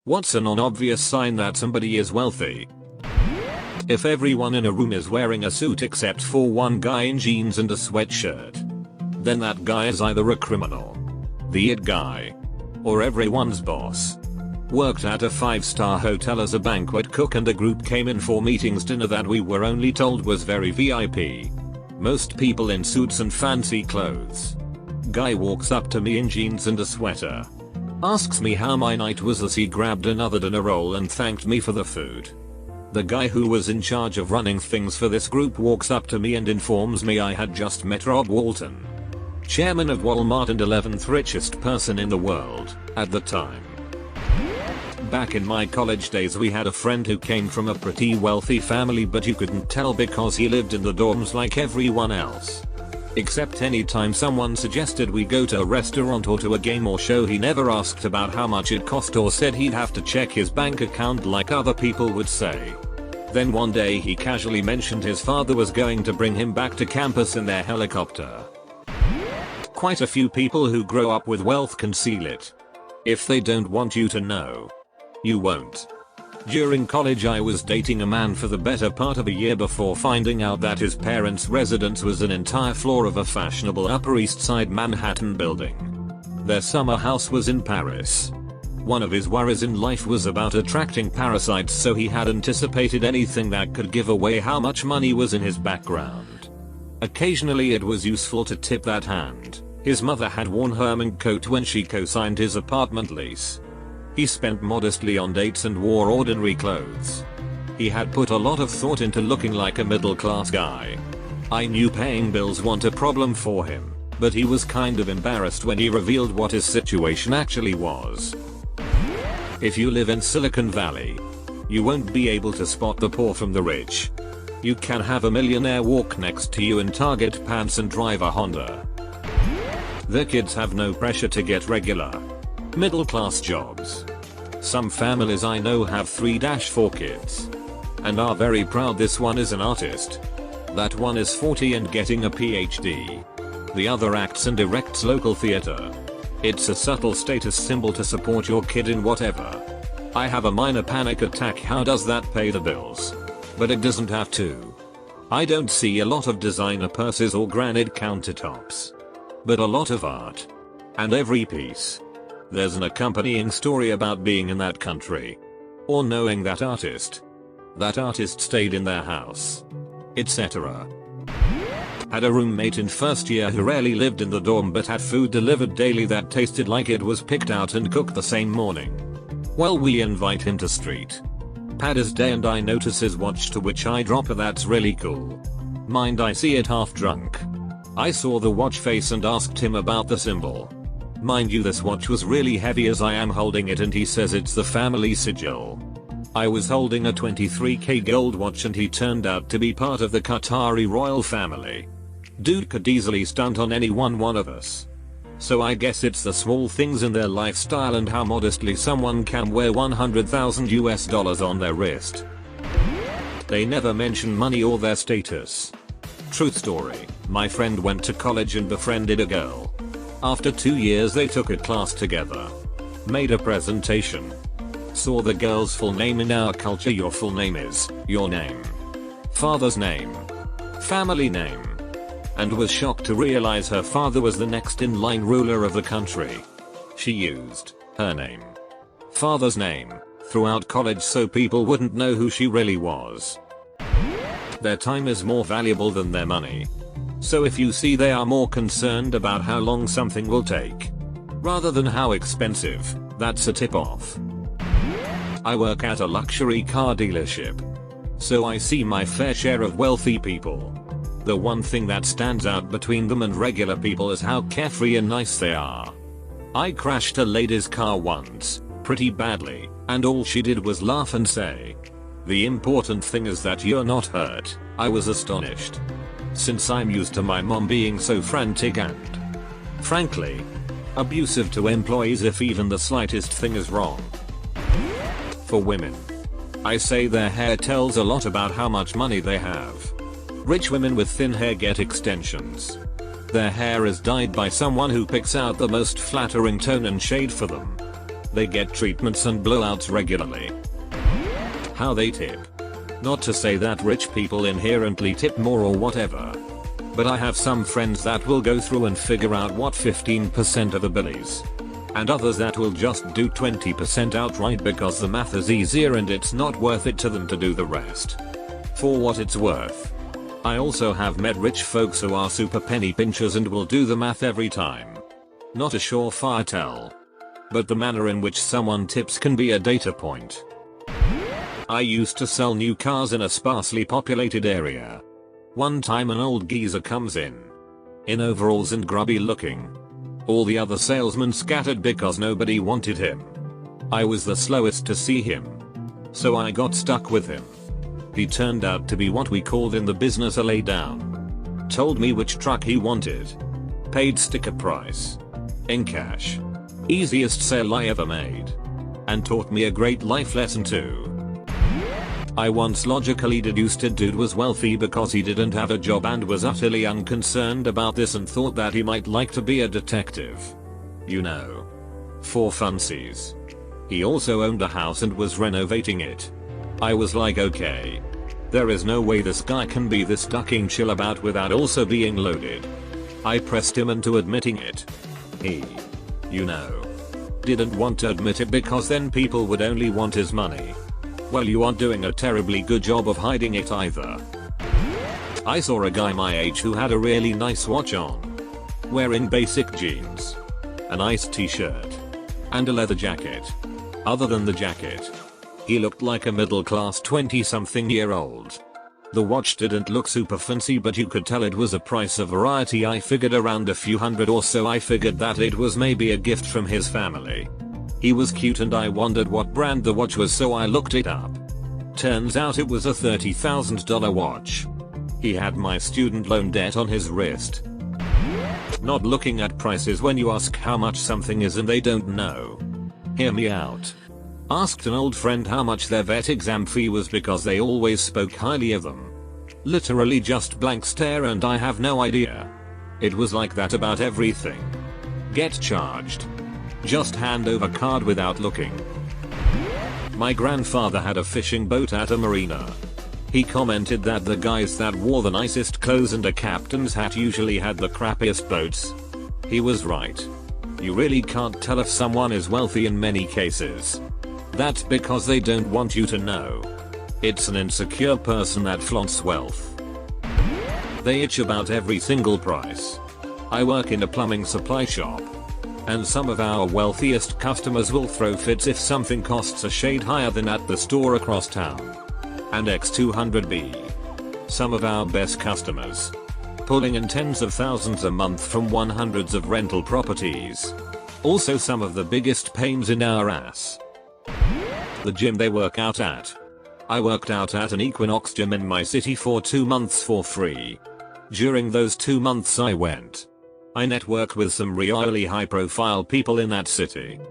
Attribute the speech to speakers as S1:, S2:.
S1: What's a non-obvious sign that somebody is wealthy? If everyone in a room is wearing a suit except for one guy in jeans and a sweatshirt, then that guy is either a criminal, the it guy, or everyone's boss. Worked at a 5-star hotel as a banquet cook and a group came in for meetings dinner that we were only told was very VIP. Most people in suits and fancy clothes. Guy walks up to me in jeans and a sweater. Asks me how my night was as he grabbed another dinner roll and thanked me for the food. The guy who was in charge of running things for this group walks up to me and informs me I had just met Rob Walton, chairman of Walmart and 11th richest person in the world at the time. Back in my college days we had a friend who came from a pretty wealthy family, but you couldn't tell because he lived in the dorms like everyone else. Except anytime someone suggested we go to a restaurant or to a game or show, he never asked about how much it cost or said he'd have to check his bank account like other people would say. Then one day he casually mentioned his father was going to bring him back to campus in their helicopter. Quite a few people who grow up with wealth conceal it. If they don't want you to know, you won't. During college I was dating a man for the better part of a year before finding out that his parents' residence was an entire floor of a fashionable Upper East Side Manhattan building. Their summer house was in Paris. One of his worries in life was about attracting parasites, so he had anticipated anything that could give away how much money was in his background. Occasionally it was useful to tip that hand. His mother had worn her mink coat when she co-signed his apartment lease. He spent modestly on dates and wore ordinary clothes. He had put a lot of thought into looking like a middle-class guy. I knew paying bills weren't a problem for him, but he was kind of embarrassed when he revealed what his situation actually was. If you live in Silicon Valley, you won't be able to spot the poor from the rich. You can have a millionaire walk next to you in Target pants and drive a Honda. Their kids have no pressure to get regular, middle-class jobs. Some families I know have 3-4 kids and are very proud this one is an artist, that one is 40 and getting a PhD, the other acts and directs local theater. It's a subtle status symbol to support your kid in whatever. I have a minor panic attack. How does that pay the bills? But it doesn't have to. I don't see a lot of designer purses or granite countertops, but a lot of art. And every piece, there's an accompanying story about being in that country, or knowing that artist. That artist stayed in their house, etc. Had a roommate in first year who rarely lived in the dorm but had food delivered daily that tasted like it was picked out and cooked the same morning. Well, we invite him to street pad his day and I notice his watch, to which I drop a "That's really cool." Mind, I see it half drunk. I saw the watch face and asked him about the symbol. Mind you, this watch was really heavy as I am holding it and he says it's the family sigil. I was holding a 23k gold watch and he turned out to be part of the Qatari royal family. Dude could easily stunt on any one of us. So I guess it's the small things in their lifestyle and how modestly someone can wear $100,000 on their wrist. They never mention money or their status. Truth story, my friend went to college and befriended a girl. After 2 years they took a class together. Made a presentation. Saw the girl's full name. In our culture your full name is your name, father's name, family name, and was shocked to realize her father was the next in line ruler of the country. She used her name, father's name, throughout college so people wouldn't know who she really was. Their time is more valuable than their money. So if you see they are more concerned about how long something will take, rather than how expensive, that's a tip-off. I work at a luxury car dealership, so I see my fair share of wealthy people. The one thing that stands out between them and regular people is how carefree and nice they are. I crashed a lady's car once, pretty badly, and all she did was laugh and say, "The important thing is that you're not hurt." I was astonished, since I'm used to my mom being so frantic and, frankly, abusive to employees if even the slightest thing is wrong. For women, I say their hair tells a lot about how much money they have. Rich women with thin hair get extensions. Their hair is dyed by someone who picks out the most flattering tone and shade for them. They get treatments and blowouts regularly. How they tip. Not to say that rich people inherently tip more or whatever. But I have some friends that will go through and figure out what 15% of the bill is. And others that will just do 20% outright because the math is easier and it's not worth it to them to do the rest. For what it's worth. I also have met rich folks who are super penny pinchers and will do the math every time. Not a surefire tell. But the manner in which someone tips can be a data point. I used to sell new cars in a sparsely populated area. One time an old geezer comes in overalls and grubby looking. All the other salesmen scattered because nobody wanted him. I was the slowest to see him. So I got stuck with him. He turned out to be what we called in the business a laydown. Told me which truck he wanted. Paid sticker price. In cash. Easiest sale I ever made. And taught me a great life lesson too. I once logically deduced a dude was wealthy because he didn't have a job and was utterly unconcerned about this and thought that he might like to be a detective. You know. For funsies. He also owned a house and was renovating it. I was like, okay. There is no way this guy can be this ducking chill about without also being loaded. I pressed him into admitting it. He, you know, didn't want to admit it because then people would only want his money. Well, you aren't doing a terribly good job of hiding it either. I saw a guy my age who had a really nice watch on. Wearing basic jeans. A nice t-shirt. And a leather jacket. Other than the jacket, he looked like a middle-class 20-something-year-old. The watch didn't look super fancy, but you could tell it was a price of variety. I figured around a few hundred or so. I figured that it was maybe a gift from his family. He was cute and I wondered what brand the watch was, so I looked it up. Turns out it was a $30,000 watch. He had my student loan debt on his wrist. Not looking at prices when you ask how much something is and they don't know. Hear me out. Asked an old friend how much their vet exam fee was because they always spoke highly of them. Literally just blank stare and I have no idea. It was like that about everything. Get charged. Just hand over card without looking. My grandfather had a fishing boat at a marina. He commented that the guys that wore the nicest clothes and a captain's hat usually had the crappiest boats. He was right. You really can't tell if someone is wealthy in many cases. That's because they don't want you to know. It's an insecure person that flaunts wealth. They itch about every single price. I work in a plumbing supply shop. And some of our wealthiest customers will throw fits if something costs a shade higher than at the store across town. And X200B. Some of our best customers. Pulling in tens of thousands a month from hundreds of rental properties. Also some of the biggest pains in our ass. The gym they work out at. I worked out at an Equinox gym in my city for 2 months for free. During those 2 months I networked with some really high profile people in that city.